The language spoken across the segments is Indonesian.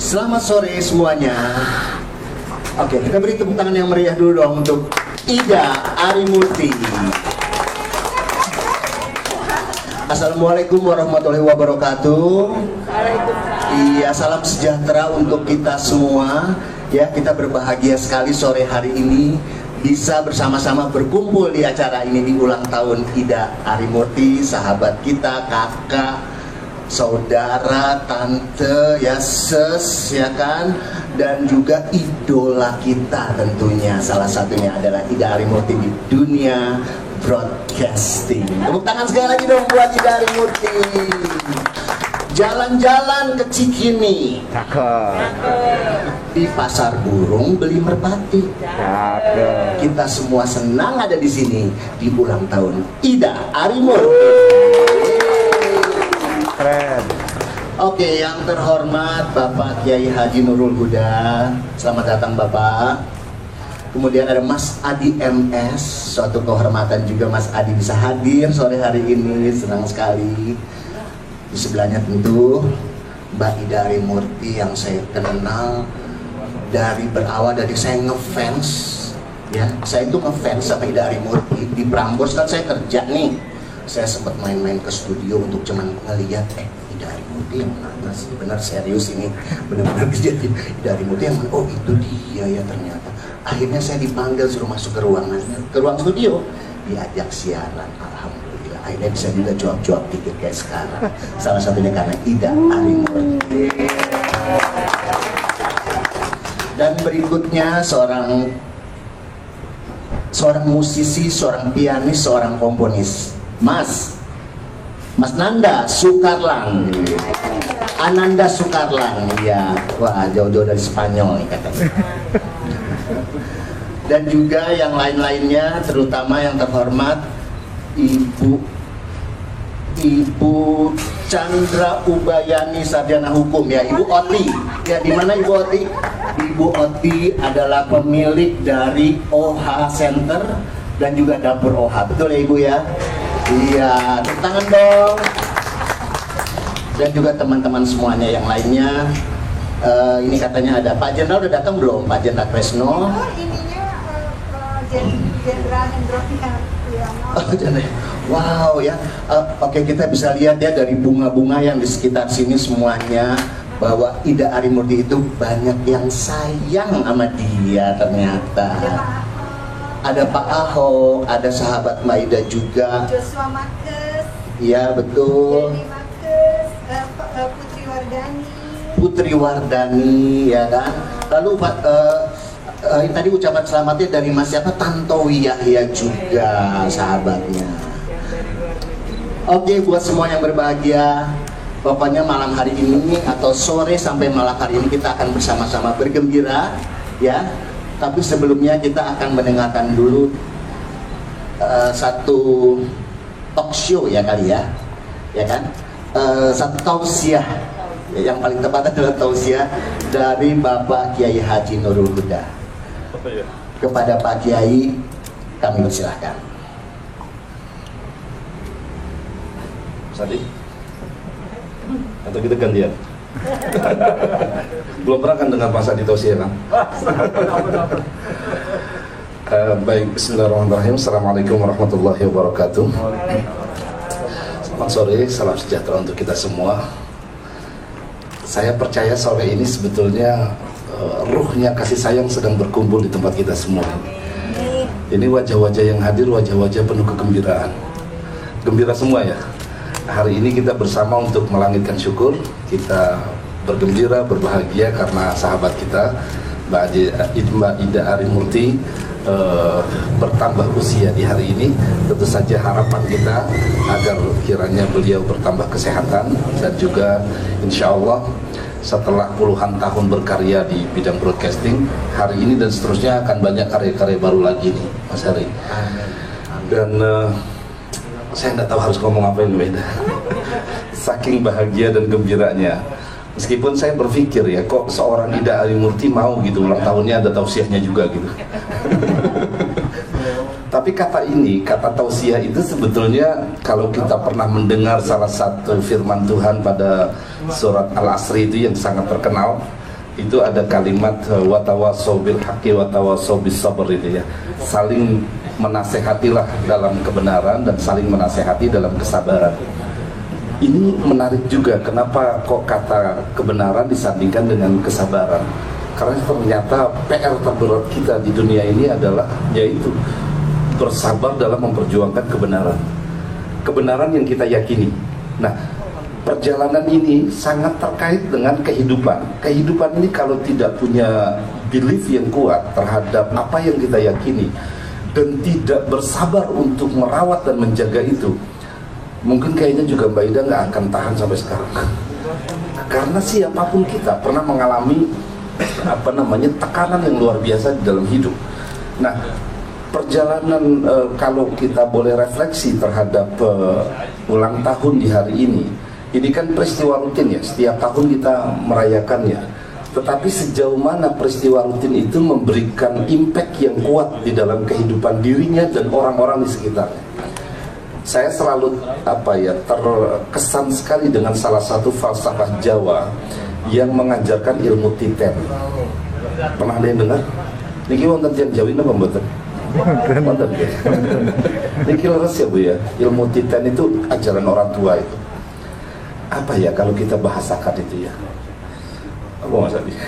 Selamat sore semuanya. Oke, kita beri tepuk tangan yang meriah dulu dong untuk Ida Arimurti. Assalamualaikum warahmatullahi wabarakatuh. Iya, salam sejahtera untuk kita semua. Ya, kita berbahagia sekali sore hari ini bisa bersama-sama berkumpul di acara ini di ulang tahun Ida Arimurti, sahabat kita, kakak, saudara, tante, ya ses, ya kan, dan juga idola kita tentunya. Salah satunya adalah Ida Arimurti di dunia broadcasting. Tepuk tangan sekali lagi dong buat Ida Arimurti. Jalan-jalan ke Cikini, di pasar burung beli merpati. Kita semua senang ada di sini di ulang tahun Ida Arimurti. Keren. Oke, yang terhormat Bapak Kiai Haji Nurul Huda, selamat datang Bapak. Kemudian ada Mas Adi MS, suatu kehormatan juga Mas Adi bisa hadir sore hari ini, senang sekali. Di sebelahnya tentu Mbak Ida Arimurti yang saya kenal dari berawal dari saya ngefans, ya saya itu ngefans sama Ida Arimurti. Di Prambors kan saya kerja nih, saya sempat main-main ke studio untuk cuman ngeliat Ida Arimurti yang mana sih, benar serius ini, benar-benar kejadian Ida Arimurti yang mana, oh itu dia ya ternyata. Akhirnya saya dipanggil suruh masuk ke ruangannya, ke ruang studio, diajak siaran. Alhamdulillah akhirnya bisa juga jawab-jawab dikit kayak sekarang. Salah satunya karena Ida Arimurti. Dan berikutnya seorang musisi, seorang pianis, seorang komponis, Mas Nanda Sukarlan, Ananda Sukarlan, ya, wah jauh-jauh dari Spanyol nih katanya. Dan juga yang lain-lainnya, terutama yang terhormat Ibu Chandra Ubayani, sarjana hukum, ya, Ibu Oti. Ya, di mana Ibu Oti? Ibu Oti adalah pemilik dari OH Center dan juga dapur OH. Betul ya Ibu ya? Iya, tepuk tangan dong. Dan juga teman-teman semuanya yang lainnya. Ini katanya ada Pak Jenderal, udah datang belum? Pak Jenderal Kresno. Oh, ininya Jenderal Hendrovian. Oh, wow ya. Oke, kita bisa lihat ya dari bunga-bunga yang di sekitar sini semuanya bahwa Ida Arimurti itu banyak yang sayang sama dia ternyata. Ada Pak Ahok, ada sahabat Mbak Ida juga. Joshua Marcus. Iya betul. Jenny Marcus, Putri Wardani. Putri Wardani, ya kan. Lalu tadi ucapan selamatnya dari Mas siapa? Tantowi Yahya juga sahabatnya. Oke, buat semua yang berbahagia, pokoknya malam hari ini atau sore sampai malam hari ini kita akan bersama-sama bergembira, ya. Tapi sebelumnya kita akan mendengarkan dulu satu talk show ya kali ya, ya kan? Satu tausiah, yang paling tepat adalah tausiah dari Bapak Kiai Haji Nurul Huda. Kepada Pak Kiai kami persilahkan. Sadi, atau kita gantian? Belum pernah kan dengar Pak Sadi tausiah kan? Baik, bismillahirrahmanirrahim. Assalamualaikum warahmatullahi wabarakatuh. Selamat sore, salam sejahtera untuk kita semua. Saya percaya sore ini sebetulnya ruhnya kasih sayang sedang berkumpul di tempat kita semua. Ini wajah-wajah yang hadir, wajah-wajah penuh kegembiraan. Gembira semua ya. Hari ini kita bersama untuk melangitkan syukur. Kita bergembira, berbahagia karena sahabat kita Mbak Ida Arimurti bertambah usia di hari ini. Tentu saja harapan kita agar kiranya beliau bertambah kesehatan dan juga insya Allah setelah puluhan tahun berkarya di bidang broadcasting, hari ini dan seterusnya akan banyak karya-karya baru lagi nih Mas Hari. Dan saya nggak tahu harus ngomong apa yang beda. Saking bahagia dan gembiranya. Meskipun saya berpikir ya, kok seorang Ida Arimurti mau gitu ulang tahunnya ada tausiahnya juga gitu. Tapi kata tausiah itu sebetulnya kalau kita pernah mendengar salah satu firman Tuhan pada surat Al-Asri itu yang sangat terkenal, itu ada kalimat watawasau bil haqqi watawasau bis sabr itu ya. Saling menasehatilah dalam kebenaran dan saling menasehati dalam kesabaran. Ini menarik juga, kenapa kok kata kebenaran disandingkan dengan kesabaran? Karena ternyata PR terberat kita di dunia ini adalah yaitu bersabar dalam memperjuangkan kebenaran. Kebenaran yang kita yakini. Nah, perjalanan ini sangat terkait dengan kehidupan. Kehidupan ini kalau tidak punya belief yang kuat terhadap apa yang kita yakini dan tidak bersabar untuk merawat dan menjaga itu, mungkin kayaknya juga Mbak Ida nggak akan tahan sampai sekarang. Karena siapapun kita pernah mengalami tekanan yang luar biasa di dalam hidup. Nah, perjalanan kalau kita boleh refleksi terhadap ulang tahun di hari ini kan peristiwa rutin ya, setiap tahun kita merayakannya. Tetapi sejauh mana peristiwa rutin itu memberikan impact yang kuat di dalam kehidupan dirinya dan orang-orang di sekitarnya. Saya selalu terkesan sekali dengan salah satu falsafah Jawa yang mengajarkan ilmu titen. Pernah ada yang dengar? Niki wonten tiyang Jawi napa mboten? Wonten. Niki leres ya Bu ya. Ilmu titen itu ajaran orang tua itu. Apa ya kalau kita bahasakan itu ya? Apa maksudnya?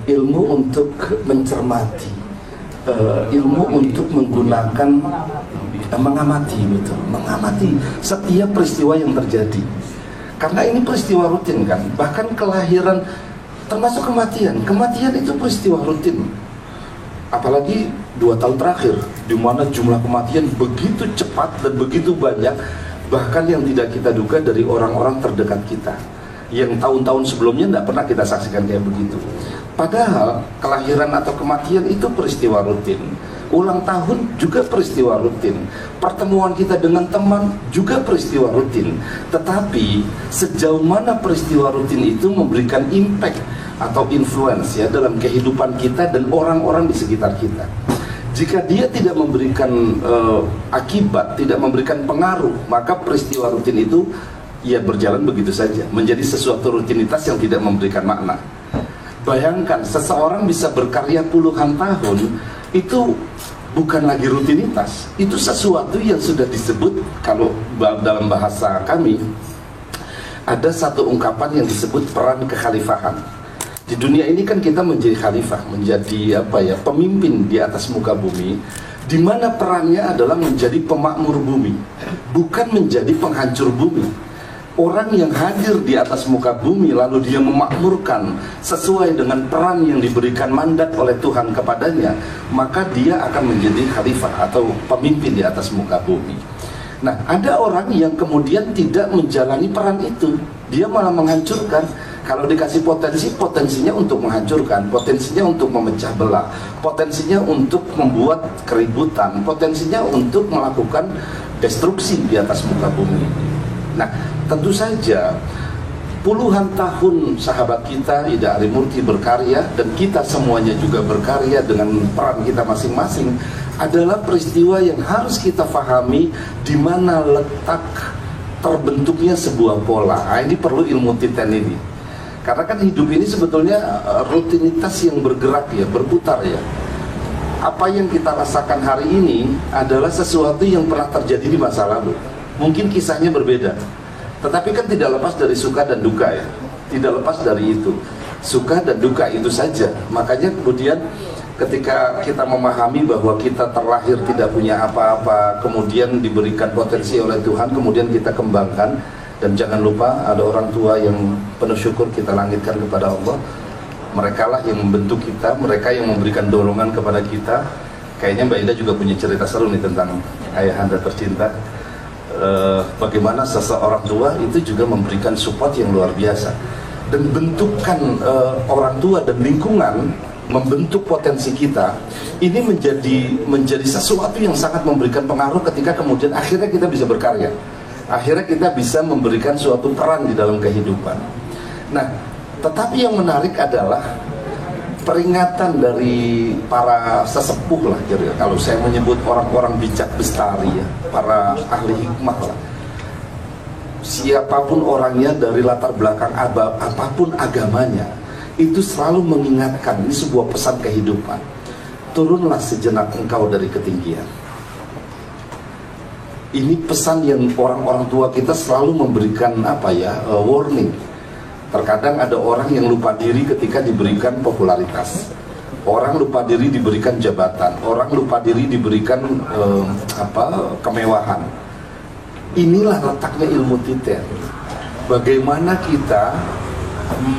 Ilmu untuk mencermati, ilmu untuk menggunakan mengamati gitu, mengamati setiap peristiwa yang terjadi. Karena ini peristiwa rutin kan, bahkan kelahiran termasuk kematian. Kematian itu peristiwa rutin. Apalagi 2 tahun terakhir, di mana jumlah kematian begitu cepat dan begitu banyak, bahkan yang tidak kita duga dari orang-orang terdekat kita, yang tahun-tahun sebelumnya tidak pernah kita saksikan kayak begitu. Padahal kelahiran atau kematian itu peristiwa rutin. Ulang tahun juga peristiwa rutin. Pertemuan kita dengan teman juga peristiwa rutin. Tetapi sejauh mana peristiwa rutin itu memberikan impact atau influence ya dalam kehidupan kita dan orang-orang di sekitar kita. Jika dia tidak memberikan akibat, tidak memberikan pengaruh, maka peristiwa rutin itu ya berjalan begitu saja, menjadi sesuatu rutinitas yang tidak memberikan makna. Bayangkan seseorang bisa berkarya puluhan tahun, itu bukan lagi rutinitas, itu sesuatu yang sudah disebut, kalau dalam bahasa kami ada satu ungkapan yang disebut peran kekhalifahan. Di dunia ini kan kita menjadi khalifah, menjadi pemimpin di atas muka bumi, di mana perannya adalah menjadi pemakmur bumi, bukan menjadi penghancur bumi. Orang yang hadir di atas muka bumi lalu dia memakmurkan sesuai dengan peran yang diberikan mandat oleh Tuhan kepadanya, maka dia akan menjadi khalifah atau pemimpin di atas muka bumi. Nah, ada orang yang kemudian tidak menjalani peran itu, dia malah menghancurkan. Kalau dikasih potensi, potensinya untuk menghancurkan, potensinya untuk memecah belah, potensinya untuk membuat keributan, potensinya untuk melakukan destruksi di atas muka bumi. Nah, tentu saja puluhan tahun sahabat kita Ida Arimurti berkarya dan kita semuanya juga berkarya dengan peran kita masing-masing adalah peristiwa yang harus kita pahami di mana letak terbentuknya sebuah pola. Nah, ini perlu ilmu titen ini. Karena kan hidup ini sebetulnya rutinitas yang bergerak ya, berputar ya. Apa yang kita rasakan hari ini adalah sesuatu yang pernah terjadi di masa lalu. Mungkin kisahnya berbeda, tetapi kan tidak lepas dari suka dan duka ya. Tidak lepas dari itu, suka dan duka itu saja. Makanya kemudian ketika kita memahami bahwa kita terlahir tidak punya apa-apa, kemudian diberikan potensi oleh Tuhan, kemudian kita kembangkan. Dan jangan lupa ada orang tua yang penuh syukur kita langitkan kepada Allah. Mereka lah yang membentuk kita, mereka yang memberikan dorongan kepada kita. Kayaknya Mbak Ida juga punya cerita seru nih tentang ayahanda tercinta. Bagaimana seseorang tua itu juga memberikan support yang luar biasa. Dan bentukan orang tua dan lingkungan membentuk potensi kita. Ini menjadi sesuatu yang sangat memberikan pengaruh ketika kemudian akhirnya kita bisa berkarya. Akhirnya kita bisa memberikan suatu peran di dalam kehidupan. Nah, tetapi yang menarik adalah peringatan dari para sesepuh lah, kira-kira. Kalau saya menyebut orang-orang bijak bestari ya, para ahli hikmah lah. siapapun orangnya, dari latar belakang apapun agamanya, itu selalu mengingatkan, ini sebuah pesan kehidupan. Turunlah sejenak engkau dari ketinggian. Ini pesan yang orang-orang tua kita selalu memberikan warning. Terkadang ada orang yang lupa diri ketika diberikan popularitas. Orang lupa diri diberikan jabatan, orang lupa diri diberikan kemewahan. Inilah letaknya ilmu titen. Bagaimana kita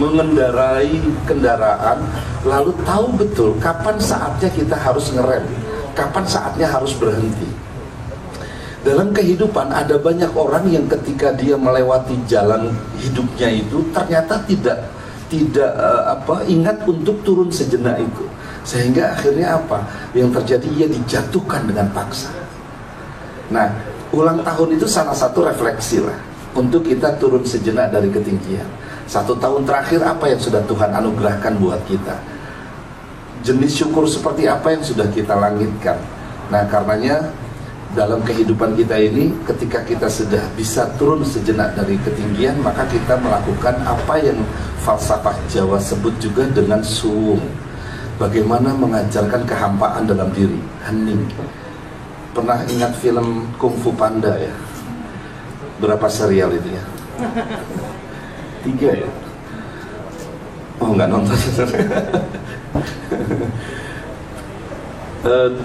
mengendarai kendaraan, lalu tahu betul kapan saatnya kita harus ngerem, kapan saatnya harus berhenti. Dalam kehidupan ada banyak orang yang ketika dia melewati jalan hidupnya itu ternyata tidak ingat untuk turun sejenak itu, sehingga akhirnya yang terjadi, ia dijatuhkan dengan paksa. Nah, ulang tahun itu salah satu refleksi lah untuk kita turun sejenak dari ketinggian. 1 tahun terakhir apa yang sudah Tuhan anugerahkan buat kita, jenis syukur seperti apa yang sudah kita langitkan. Nah, karenanya dalam kehidupan kita ini, ketika kita sudah bisa turun sejenak dari ketinggian, maka kita melakukan apa yang falsafah Jawa sebut juga dengan suwung. Bagaimana mengajarkan kehampaan dalam diri, hening. Pernah ingat film Kung Fu Panda ya? Berapa serial itu ya? 3 ya? Oh, nggak nonton.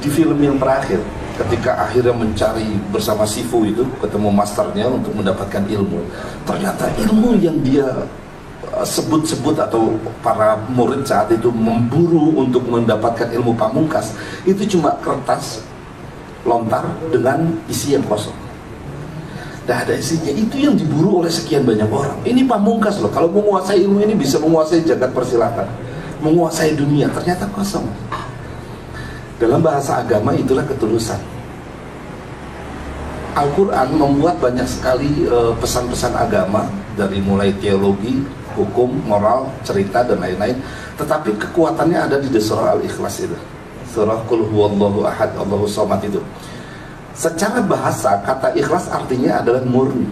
Di film yang terakhir, ketika akhirnya mencari bersama Sifu itu, ketemu masternya untuk mendapatkan ilmu, ternyata ilmu yang dia sebut-sebut atau para murid saat itu memburu untuk mendapatkan ilmu pamungkas, itu cuma kertas lontar dengan isi yang kosong. Tidak ada isinya. Itu yang diburu oleh sekian banyak orang. Ini pamungkas loh, kalau menguasai ilmu ini bisa menguasai jagat persilatan, menguasai dunia. Ternyata kosong. Dalam bahasa agama itulah ketulusan. Al-Quran membuat banyak sekali pesan-pesan agama, dari mulai teologi, hukum, moral, cerita, dan lain-lain. Tetapi kekuatannya ada di surah Al-Ikhlas itu, surah Qul huwallahu ahad Allahu somad itu. Secara bahasa, kata ikhlas artinya adalah murni.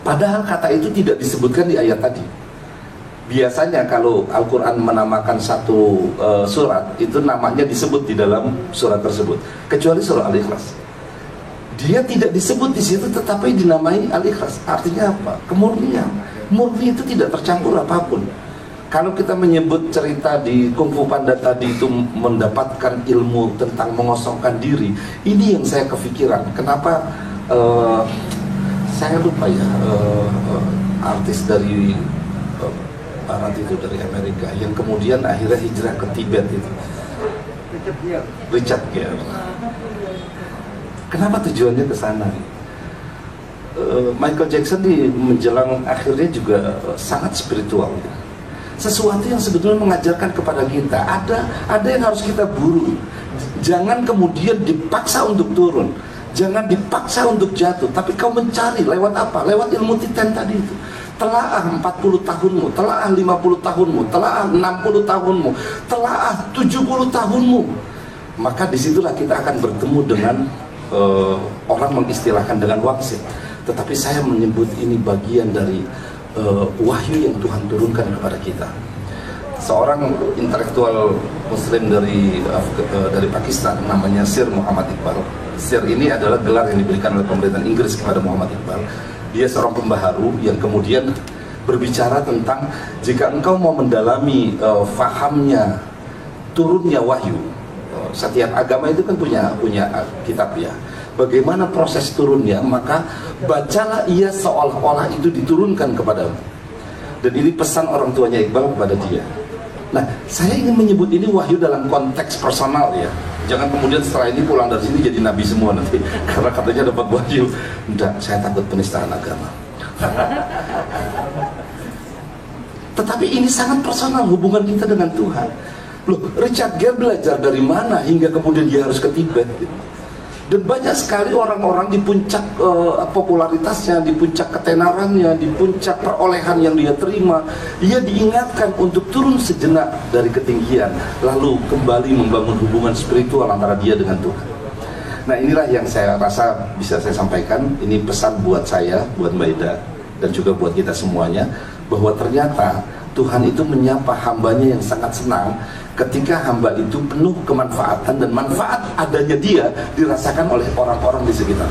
Padahal kata itu tidak disebutkan di ayat tadi. Biasanya kalau Al-Quran menamakan satu surat, itu namanya disebut di dalam surat tersebut. Kecuali surah Al-Ikhlas, dia tidak disebut di situ, tetapi dinamai Al-Ikhlas. Artinya apa? Kemurnian. Murni itu tidak tercampur apapun. Kalau kita menyebut cerita di Kung Fu Panda tadi itu mendapatkan ilmu tentang mengosongkan diri, ini yang saya kepikiran. Kenapa saya lupa ya, artis dari barat itu, dari Amerika, yang kemudian akhirnya hijrah ke Tibet itu, Richard Gere. Kenapa tujuannya ke sana? Michael Jackson di menjelang akhirnya juga sangat spiritual ya. Sesuatu yang sebetulnya mengajarkan kepada kita, ada yang harus kita buru. Jangan kemudian dipaksa untuk turun, jangan dipaksa untuk jatuh, tapi kau mencari lewat apa? Lewat ilmu titen tadi itu. Telaah 40 tahunmu, telaah 50 tahunmu, telaah 60 tahunmu, telaah 70 tahunmu. Maka disitulah kita akan bertemu dengan orang mengistilahkan dengan wangsit. Tetapi saya menyebut ini bagian dari wahyu yang Tuhan turunkan kepada kita. Seorang intelektual Muslim dari Pakistan, namanya Sir Muhammad Iqbal. Sir ini adalah gelar yang diberikan oleh pemerintahan Inggris kepada Muhammad Iqbal. Dia seorang pembaharu yang kemudian berbicara tentang jika engkau mau mendalami fahamnya turunnya wahyu. Setiap agama itu kan punya kitab ya. Bagaimana proses turunnya, maka bacalah ia seolah-olah itu diturunkan kepadamu. Dan ini pesan orang tuanya Iqbal kepada dia. Nah, saya ingin menyebut ini wahyu dalam konteks personal ya. Jangan kemudian setelah ini pulang dari sini jadi nabi semua nanti karena katanya dapat wahyu. Enggak, saya takut penistaan agama. Tetapi ini sangat personal hubungan kita dengan Tuhan. Loh, Richard Gere belajar dari mana hingga kemudian dia harus ke Tibet gitu. Dan banyak sekali orang-orang di puncak popularitasnya, di puncak ketenarannya, di puncak perolehan yang dia terima, ia diingatkan untuk turun sejenak dari ketinggian, lalu kembali membangun hubungan spiritual antara dia dengan Tuhan. Nah, inilah yang saya rasa bisa saya sampaikan. Ini pesan buat saya, buat Mbak Ida. dan juga buat kita semuanya, bahwa ternyata Tuhan itu menyapa hambanya yang sangat senang ketika hamba itu penuh kemanfaatan, dan manfaat adanya dia dirasakan oleh orang-orang di sekitar.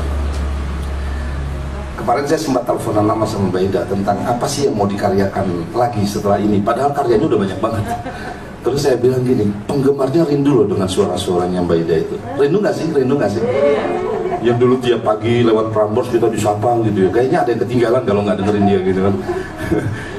Kemarin saya sempat teleponan lama sama Mbak Ida tentang apa sih yang mau dikaryakan lagi setelah ini, padahal karyanya udah banyak banget. Terus saya bilang gini, penggemarnya rindu loh dengan suara-suaranya Mbak Ida itu. Rindu gak sih? Rindu gak sih? Yang dulu tiap pagi lewat Prambors kita disapa gitu ya, kayaknya ada yang ketinggalan kalau nggak dengerin dia gitu kan.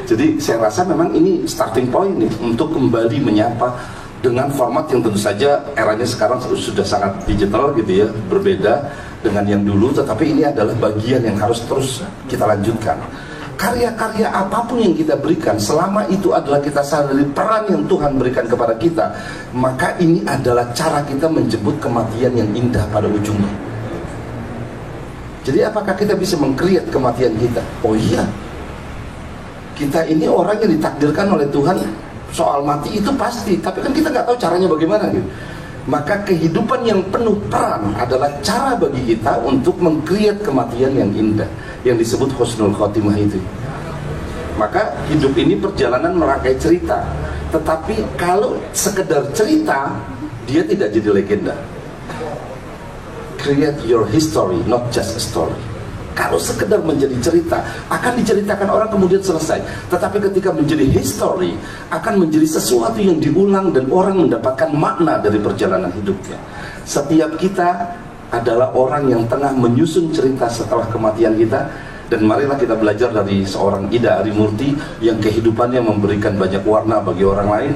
Jadi saya rasa memang ini starting point nih untuk kembali menyapa dengan format yang tentu saja eranya sekarang sudah sangat digital gitu ya, berbeda dengan yang dulu, tetapi ini adalah bagian yang harus terus kita lanjutkan. Karya-karya apapun yang kita berikan, selama itu adalah kita sadari peran yang Tuhan berikan kepada kita, maka ini adalah cara kita menjemput kematian yang indah pada ujungnya. Jadi apakah kita bisa meng-create kematian kita? Oh iya, kita ini orang yang ditakdirkan oleh Tuhan soal mati itu pasti, tapi kan kita nggak tahu caranya bagaimana gitu. Maka kehidupan yang penuh peran adalah cara bagi kita untuk meng-create kematian yang indah, yang disebut husnul khotimah itu. Maka hidup ini perjalanan merangkai cerita, tetapi kalau sekedar cerita, dia tidak jadi legenda. Create your history, not just a story. Kalau sekedar menjadi cerita, akan diceritakan orang kemudian selesai. Tetapi ketika menjadi history, akan menjadi sesuatu yang diulang dan orang mendapatkan makna dari perjalanan hidupnya. Setiap kita adalah orang yang tengah menyusun cerita setelah kematian kita. Dan marilah kita belajar dari seorang Ida Arimurti yang kehidupannya memberikan banyak warna bagi orang lain,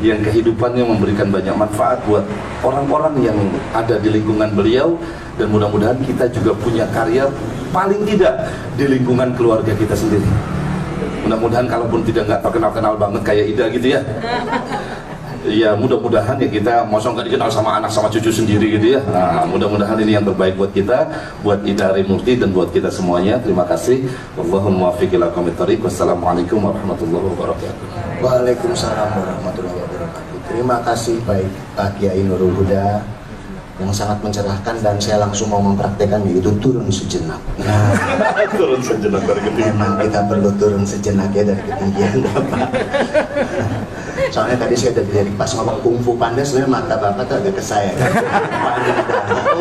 yang kehidupannya memberikan banyak manfaat buat orang-orang yang ada di lingkungan beliau. Dan mudah-mudahan kita juga punya karya paling tidak di lingkungan keluarga kita sendiri. Mudah-mudahan kalaupun nggak terkenal-kenal banget kayak Ida gitu ya, ya mudah-mudahan ya kita mosong nggak dikenal sama anak sama cucu sendiri gitu ya. Nah, mudah-mudahan ini yang terbaik buat kita, buat Ida Arimurti dan buat kita semuanya. Terima kasih. Wallahumma muwaffiq ila aqwamit thoriq. Wassalamualaikum warahmatullahi wabarakatuh. Waalaikumsalam warahmatullahi wabarakatuh. Terima kasih baik Pak Kiai Nurul Huda yang sangat mencerahkan, dan saya langsung mau mempraktekkan, yaitu turun sejenak. Nah, Turun sejenak dari ketinggian. memang kita perlu turun sejenak ya dari ketinggian Bapak. Soalnya tadi saya dari pas ngomong kungfu panda, sebenarnya mata Bapak tuh agak ke saya.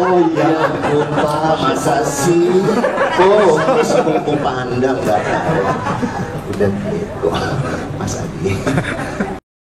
Oh iya, Bapak masa sih? Oh, kungfu panda enggak tahu. Udah gitu, Mas Adi.